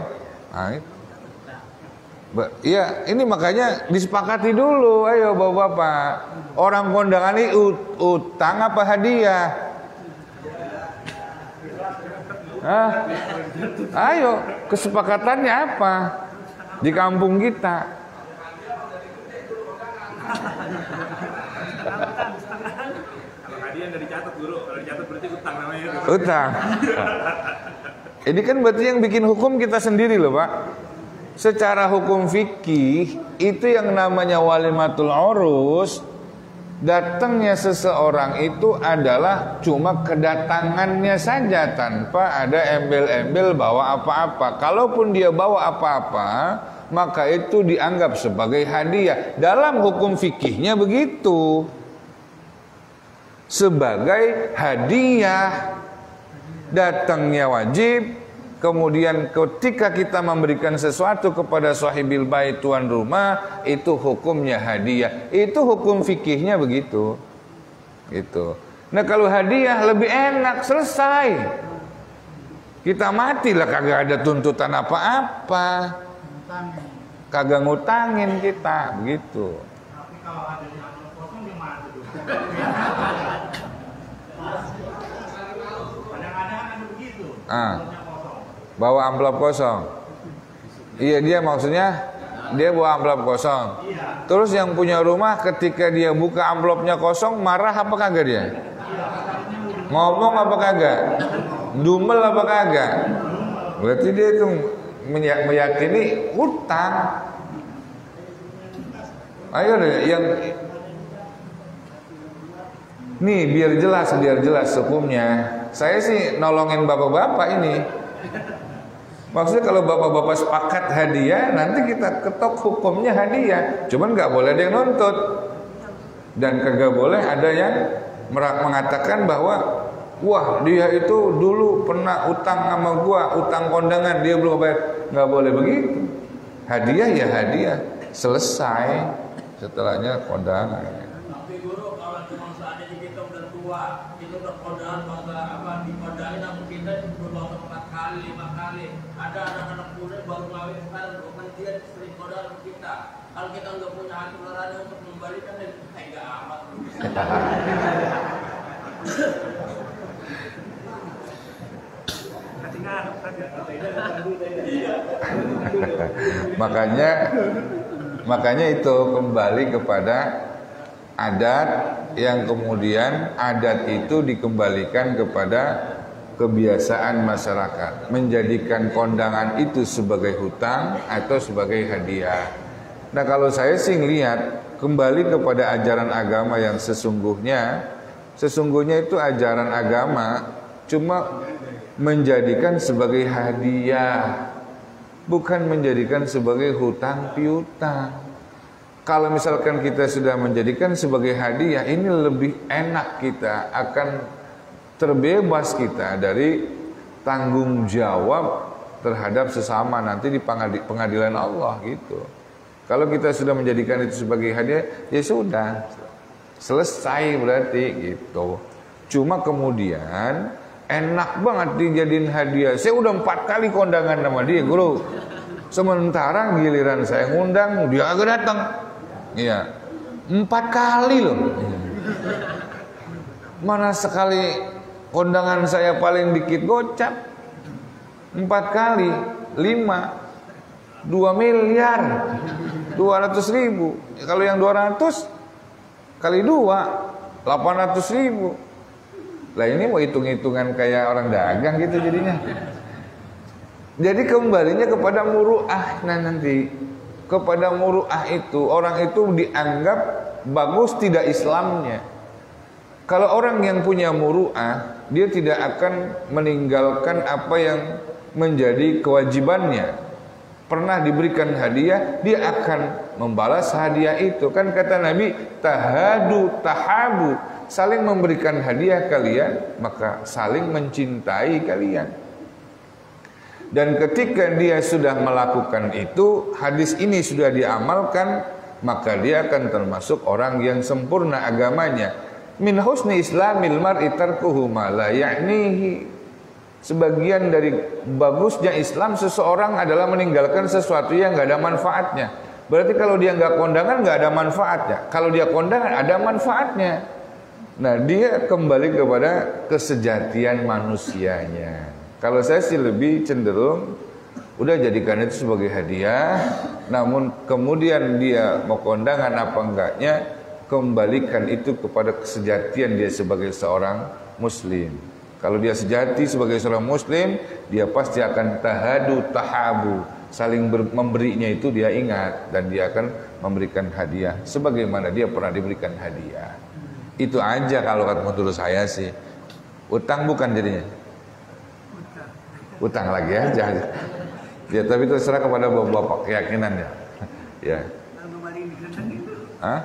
Iya, ini makanya disepakati dulu. Ayo bapak-bapak, orang kondangan ini utang apa hadiah? Ayo, kesepakatannya apa di kampung kita? Kalau hadiah nggak dicatat guru, kalau dicatat berarti utang namanya. Utang. Ini kan berarti yang bikin hukum kita sendiri loh Pak. Secara hukum fikih itu yang namanya walimatul urus, datangnya seseorang itu adalah cuma kedatangannya saja tanpa ada embel-embel bawa apa-apa. Kalaupun dia bawa apa-apa, maka itu dianggap sebagai hadiah. Dalam hukum fikihnya begitu. Sebagai hadiah, datangnya wajib. Kemudian ketika kita memberikan sesuatu kepada sahibil bait, tuan rumah, itu hukumnya hadiah. Itu hukum fikihnya begitu. Gitu. Nah kalau hadiah lebih enak, selesai. Kita matilah kagak ada tuntutan apa-apa. Kagak ngutangin kita, begitu. Tapi kalau ada yang kosong gimana tuh? Kadang-kadang ada begitu. Bawa amplop kosong. Iya, dia maksudnya dia bawa amplop kosong. Terus yang punya rumah ketika dia buka amplopnya kosong, marah apa kagak dia? Ngomong apa kagak? Dumel apa kagak? Berarti dia itu meyakini utang. Ayo deh, yang nih biar jelas hukumnya. Saya sih nolongin bapak-bapak ini. Maksudnya kalau bapak-bapak sepakat hadiah, nanti kita ketok hukumnya hadiah. Cuman nggak boleh ada yang nuntut. Dan kagak boleh ada yang mengatakan bahwa wah dia itu dulu pernah utang sama gua, utang kondangan, dia belum bayar. Nggak boleh begitu. Hadiah ya hadiah, selesai. Setelahnya kondangan. Tapi guru kalau cuma seandainya kita udah tua, kita udah kondangan dikondangin sama kita berulang 4 kali, 5 kali. Ada anak-anak muda baru ngawin sekarang, bukan dia sering kondangan sama kita. Kalau kita nggak punya hati nurani untuk mengembalikan, enggak amat. Makanya itu kembali kepada adat, yang kemudian adat itu dikembalikan kepada kebiasaan masyarakat, menjadikan kondangan itu sebagai hutang atau sebagai hadiah. Nah kalau saya sih ngelihat kembali kepada ajaran agama yang sesungguhnya itu ajaran agama cuma menjadikan sebagai hadiah, bukan menjadikan sebagai hutang piutang. Kalau misalkan kita sudah menjadikan sebagai hadiah, ini lebih enak, kita akan terbebas kita dari tanggung jawab terhadap sesama nanti di pengadilan Allah gitu. Kalau kita sudah menjadikan itu sebagai hadiah, ya sudah selesai berarti gitu. Cuma kemudian enak banget dijadiin hadiah. Saya udah 4 kali kondangan sama dia, guru. Sementara giliran saya ngundang, dia agak datang. Iya. 4 kali loh. Mana sekali kondangan saya paling dikit gocap. 4 kali, 5, 2 miliar, 200.000. Kalau yang 200 kali 2, 800.000. Lah ini mau hitung-hitungan kayak orang dagang gitu jadinya. Jadi kembalinya kepada muru'ah. Nah nanti kepada muru'ah itu, orang itu dianggap bagus tidak Islamnya. Kalau orang yang punya muru'ah, dia tidak akan meninggalkan apa yang menjadi kewajibannya. Pernah diberikan hadiah, dia akan membalas hadiah itu. Kan kata Nabi, tahadu tahabu, saling memberikan hadiah kalian, maka saling mencintai kalian. Dan ketika dia sudah melakukan itu, hadis ini sudah diamalkan, maka dia akan termasuk orang yang sempurna agamanya. Min husni islamil mar'i tarkuhu ma la ya'nihi. Sebagian dari bagusnya Islam seseorang adalah meninggalkan sesuatu yang nggak ada manfaatnya. Berarti kalau dia nggak kondangan nggak ada manfaatnya. Kalau dia kondangan ada manfaatnya. Nah dia kembali kepada kesejatian manusianya. Kalau saya sih lebih cenderung udah jadikan itu sebagai hadiah, namun kemudian dia mau kondangan apa enggaknya, kembalikan itu kepada kesejatian dia sebagai seorang muslim. Kalau dia sejati sebagai seorang muslim, dia pasti akan tahadu tahabu, saling memberinya itu dia ingat, dan dia akan memberikan hadiah sebagaimana dia pernah diberikan hadiah. Itu aja kalau menurut saya sih. Utang bukan jadinya. Utang lagi aja. Ya tapi itu serah kepada bapak keyakinannya. Ya. Hah?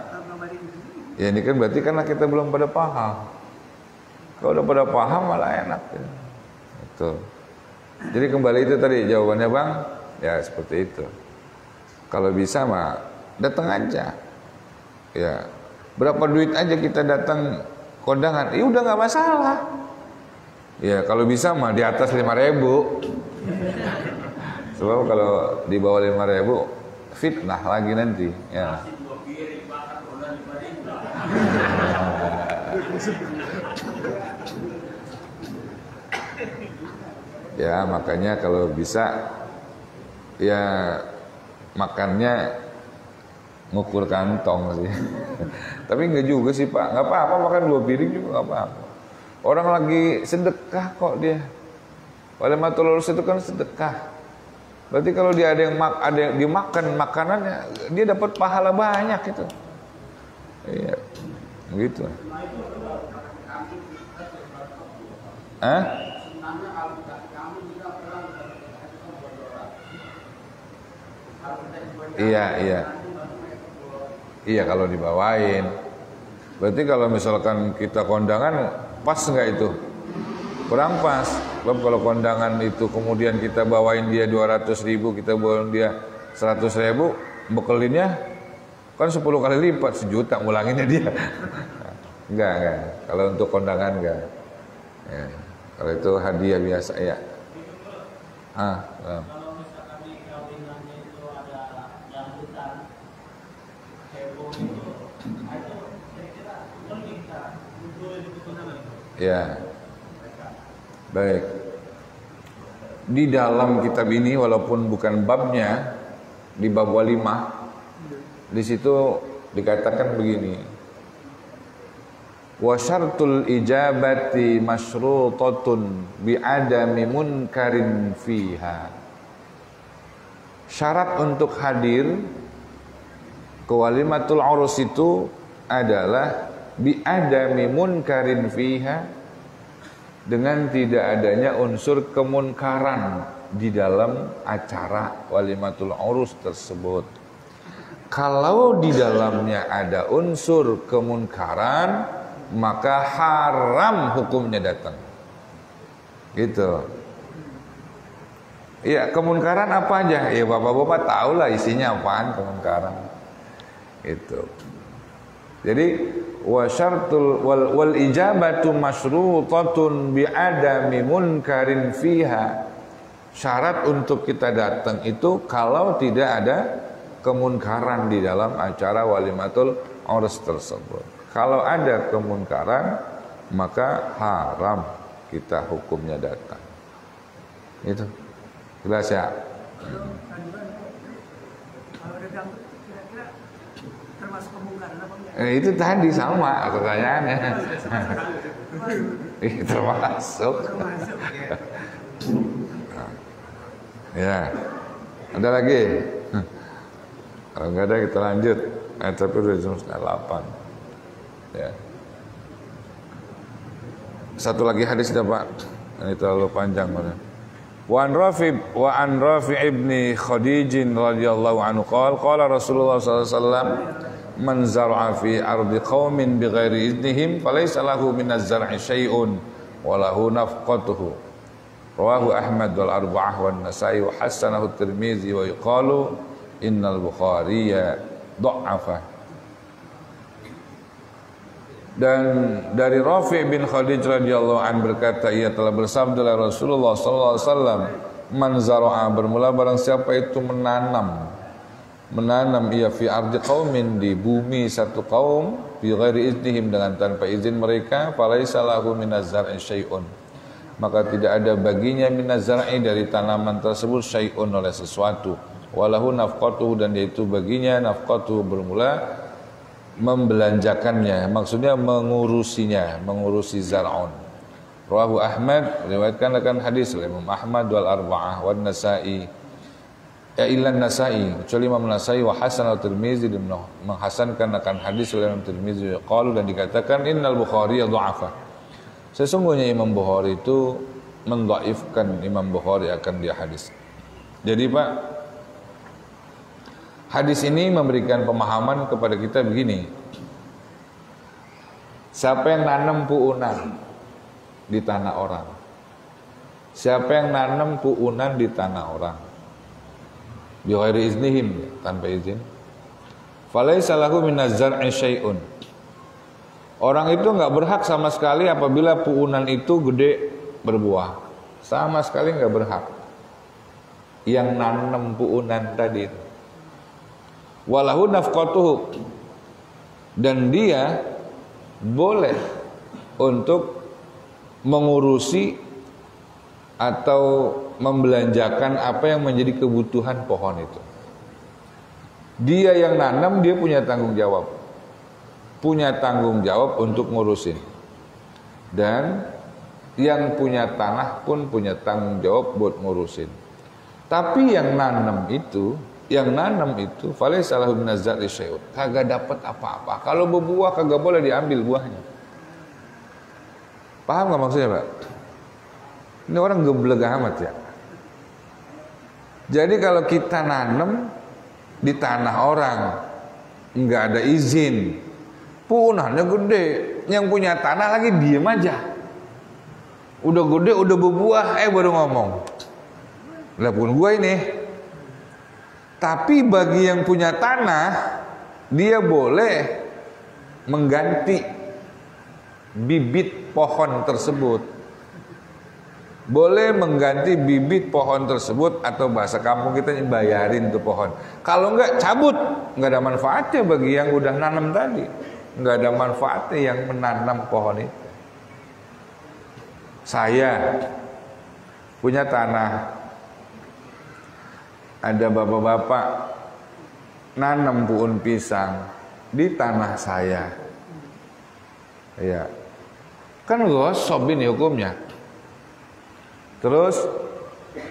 Ya ini kan berarti karena kita belum pada paham. Kalau udah pada paham malah enak. Betul. Jadi kembali itu tadi jawabannya Bang. Ya seperti itu. Kalau bisa mah datang aja. Ya. Berapa duit aja kita datang kondangan. Ya udah nggak masalah. Ya kalau bisa mah di atas 5.000. Sebab kalau di bawah 5.000 fitnah lagi nanti. Ya. Ya makanya kalau bisa ya makannya ngukur kantong sih. Tapi enggak juga sih Pak, nggak apa-apa makan 2 piring juga nggak apa-apa. Orang lagi sedekah kok dia. Walimatul urus itu kan sedekah. Berarti kalau dia ada yang dimakan makanannya, dia dapat pahala banyak itu. Iya, begitu. Hah? Iya. Iya kalau dibawain. Berarti kalau misalkan kita kondangan pas nggak itu? Kurang pas. Sebab kalau kondangan itu kemudian kita bawain dia 200.000, kita bawain dia 100.000, bekelinnya kan 10 kali lipat, 1 juta ngulanginnya dia. Enggak. Kalau untuk kondangan enggak. Ya. Kalau itu hadiah biasa ya. Kalau misalkan di kawinannya itu ada jangkutan, heboh itu kira-kira menikah untuk ya. Baik. Di dalam kitab ini walaupun bukan babnya, di bab walimah, di situ dikatakan begini. Wa syartul ijabati masyrutatun bi'adami munkarin fiha. Syarat untuk hadir ke walimatul urus itu adalah bi'adami munkarin fiha, dengan tidak adanya unsur kemunkaran di dalam acara walimatul urus tersebut. Kalau di dalamnya ada unsur kemunkaran, maka haram hukumnya datang. Gitu. Iya, kemunkaran apa aja? Ya bapak-bapak tahu lah isinya apaan kemunkaran. Gitu. Jadi wa syartul wal ijabatu masyrutatun bi adami munkarin fiha. Syarat untuk kita datang itu kalau tidak ada kemunkaran di dalam acara walimatul urs tersebut. Kalau ada kemunkaran, maka haram kita hukumnya datang. Itu. Jelas ya? Kalau dagang kira-kira termasuk kemungkaran apa enggak? Itu tadi sama pertanyaannya. Termasuk. Ya. Ada lagi? Kalau enggak ada kita lanjut. Tapi udah jam 8. Ya. Satu lagi hadis dah Pak. Ini terlalu panjang mana? Wa an Rafi ibni Khadij radhiyallahu anhu qala Rasulullah sallallahu alaihi wasallam man zar'a fi ardi qaumin bighairi idnihim falaysa lahu min az-zar'i syai'un wa lahu nafqatuhu. Rawahu Ahmad wal arba'ah wan Nasa'i wa hasanahu at-Tirmizi wa yuqalu innal Bukhariya dha'afa. Dan dari Rafi bin Khadij radhiyallahu an berkata, ia telah bersabda oleh Rasulullah sallallahu alaihi wasallam, man zara'a, bermula barang siapa itu menanam ia fi ardi qaumin, di bumi satu kaum, bi ghairi iznihim, dengan tanpa izin mereka, falaisa lahu minaz zar'i syai'un, maka tidak ada baginya minaz zar'i, dari tanaman tersebut, syai'un, oleh sesuatu, walahu nafqatuhu, dan yaitu baginya nafqatuhu, bermula membelanjakannya, maksudnya mengurusi zar'un. Rawahu Ahmad, riwayatkan akan hadis oleh Imam Ahmad wal arba'ah wan Nasa'i, illa Nasa'i, kecuali Imam Nasa'i, wa hasan al-Tirmizi, dan menghasankan akan hadis oleh Imam Tirmizi, qalu, dan dikatakan innal Bukhari dha'afa, sesungguhnya Imam Bukhari itu mendhaifkan, Imam Bukhari akan dia hadis. Jadi Pak, hadis ini memberikan pemahaman kepada kita begini. Siapa yang nanam puunan di tanah orang? Siapa yang nanam puunan di tanah orang? Bi ghairi iznihim, tanpa izin. Falaisa lahu minaz zar'i syai'un. Orang itu enggak berhak sama sekali apabila puunan itu gede berbuah. Sama sekali enggak berhak. Yang nanam puunan tadi itu. Walahu nafqatuhu, dan dia boleh untuk mengurusi atau membelanjakan apa yang menjadi kebutuhan pohon itu. Dia yang nanam, dia punya tanggung jawab. Punya tanggung jawab untuk ngurusin. Dan yang punya tanah pun punya tanggung jawab buat ngurusin. Tapi yang nanam itu falaysa lahu minaz zar'i syai'un, kagak dapat apa-apa. Kalau berbuah kagak boleh diambil buahnya. Paham enggak maksudnya, Pak? Ini orang geblek amat ya. Jadi kalau kita nanam di tanah orang enggak ada izin, punahnya gede, yang punya tanah lagi diem aja. Udah gede, udah berbuah, baru ngomong. Lah pun gua ini. Tapi bagi yang punya tanah, dia boleh mengganti bibit pohon tersebut. Boleh mengganti bibit pohon tersebut, atau bahasa kampung kita bayarin tuh pohon. Kalau enggak, cabut. Enggak ada manfaatnya bagi yang udah nanam tadi. Enggak ada manfaatnya yang menanam pohon itu. Saya punya tanah. Ada bapak-bapak nanam pohon pisang di tanah saya. Ya. Kan gosok ini hukumnya. Terus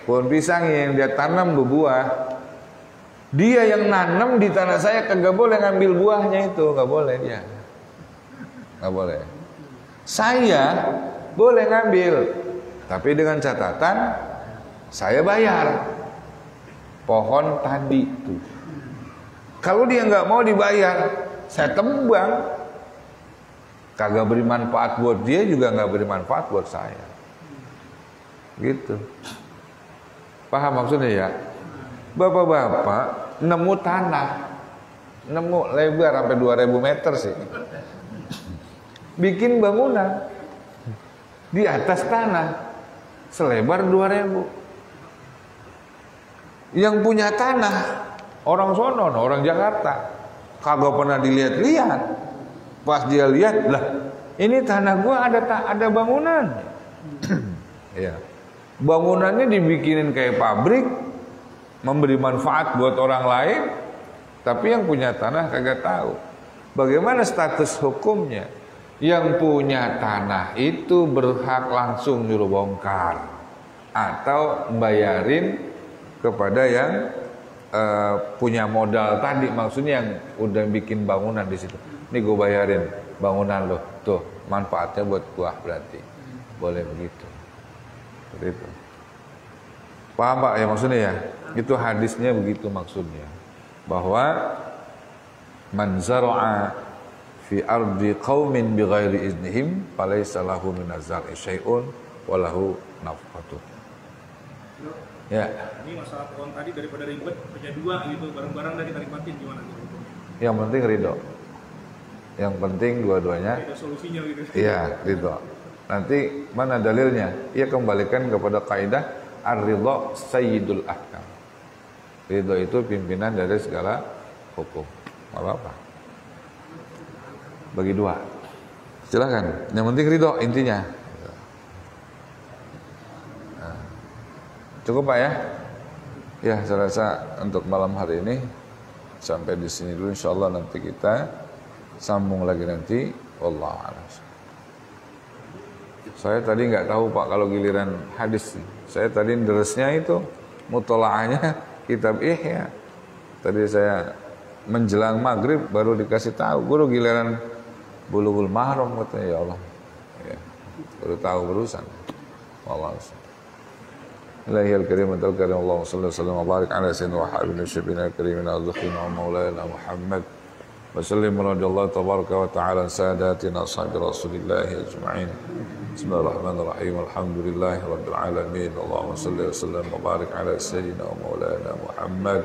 pohon pisang yang dia tanam berbuah, dia yang nanam di tanah saya kagak boleh ngambil buahnya itu, nggak boleh dia. Nggak boleh. Saya boleh ngambil, tapi dengan catatan saya bayar pohon tadi itu. Kalau dia nggak mau dibayar, saya tebang. Kagak beri manfaat buat dia, juga nggak beri manfaat buat saya. Gitu. Paham maksudnya ya? Bapak-bapak nemu tanah, nemu lebar sampai 2000 meter sih. Bikin bangunan di atas tanah selebar 2000. Yang punya tanah Orang sono, orang Jakarta, kagak pernah dilihat-lihat. Pas dia lihat, lah ini tanah gua ada bangunan. Ya. Bangunannya dibikinin kayak pabrik, memberi manfaat buat orang lain, tapi yang punya tanah kagak tahu. Bagaimana status hukumnya? Yang punya tanah itu berhak langsung nyuruh bongkar atau bayarin kepada yang punya modal tadi, maksudnya yang udah bikin bangunan di situ. Ini gue bayarin bangunan lo, tuh manfaatnya buat gua, berarti boleh begitu. Seperti itu. Paham Pak ya maksudnya ya? Itu hadisnya begitu maksudnya. Bahwa man zara'a fi ardi qaumin bighairi iznihim falaysa lahu min az-zar'i syai'un wa lahu nafqatuh. Ya. Ini masalah pohon tadi daripada ribet punya dua gitu, barang-barang dari kita nikmatin gimana gitu. Yang penting ridho. Yang penting dua-duanya. Ada solusinya gitu. Iya, ridho. Nanti mana dalilnya? Ia kembalikan kepada kaidah ar-ridha sayyidul ahkam. Ridho itu pimpinan dari segala hukum. Apa-apa. Bagi dua. Silakan. Yang penting ridho intinya. Nah. Cukup Pak ya? Ya, saya rasa untuk malam hari ini sampai di sini dulu. Insyaallah nanti kita sambung lagi nanti. Wallahu a'lam. Saya tadi nggak tahu Pak kalau giliran hadis. Saya tadi deresnya itu mutolaahnya kitab Ihya. Tadi saya menjelang maghrib baru dikasih tahu guru giliran Bulughul Maram, katanya ya Allah. Ya, baru tahu berusan. Wallahu a'lam. Ilahil karim antal karim Allahumma salli wa sallim wa barik ala sayyidina wa habibina syibina karimina adzukhina wa maulana Muhammad wa sallim radhiyallahu tabaraka wa ta'ala sadatina ashabi Rasulillah ajma'in. Bismillahirrahmanirrahim. Alhamdulillahi rabbil alamin. Allahumma salli wa sallim wa barik ala sayyidina wa maulana Muhammad.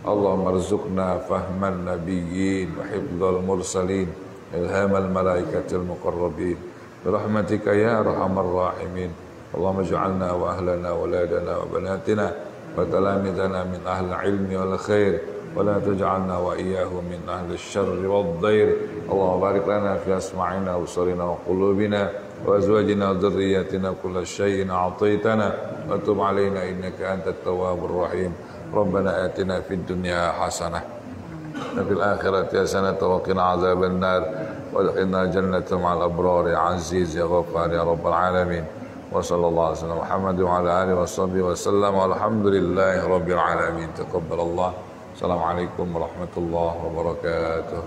Allahumma arzuqna fahman nabiyyin wa hifdzal mursalin ilhamal malaikatil muqarrabin birahmatika ya arhamar rahimin. Allahumma ij'alna wa ahlana wa auladana wa banatina wa talamidana min ahli ilmi wal khair wa la taj'alna wa iyyahum min ahli syarri wad dhair. Allahumma barik lana fi asma'ina wa absarina wa qulubina wa azwajina wa dhurriyyatina kulla shay'in a'taytana wa tub 'alaina innaka antat tawwabur rahim. Rabbana atina fid dunya hasanah wa fil akhirati hasanah wa qina adzaban nar wa adkhilna jannata ma'al abrar ya aziz ya ghaffar ya rabbal alamin. Wa sallallahu alaihi wa Muhammad wa ala alihi wa sahbihi wa sallam walhamdulillahi rabbil alamin. Taqabbalallah. Assalamualaikum warahmatullahi wabarakatuh.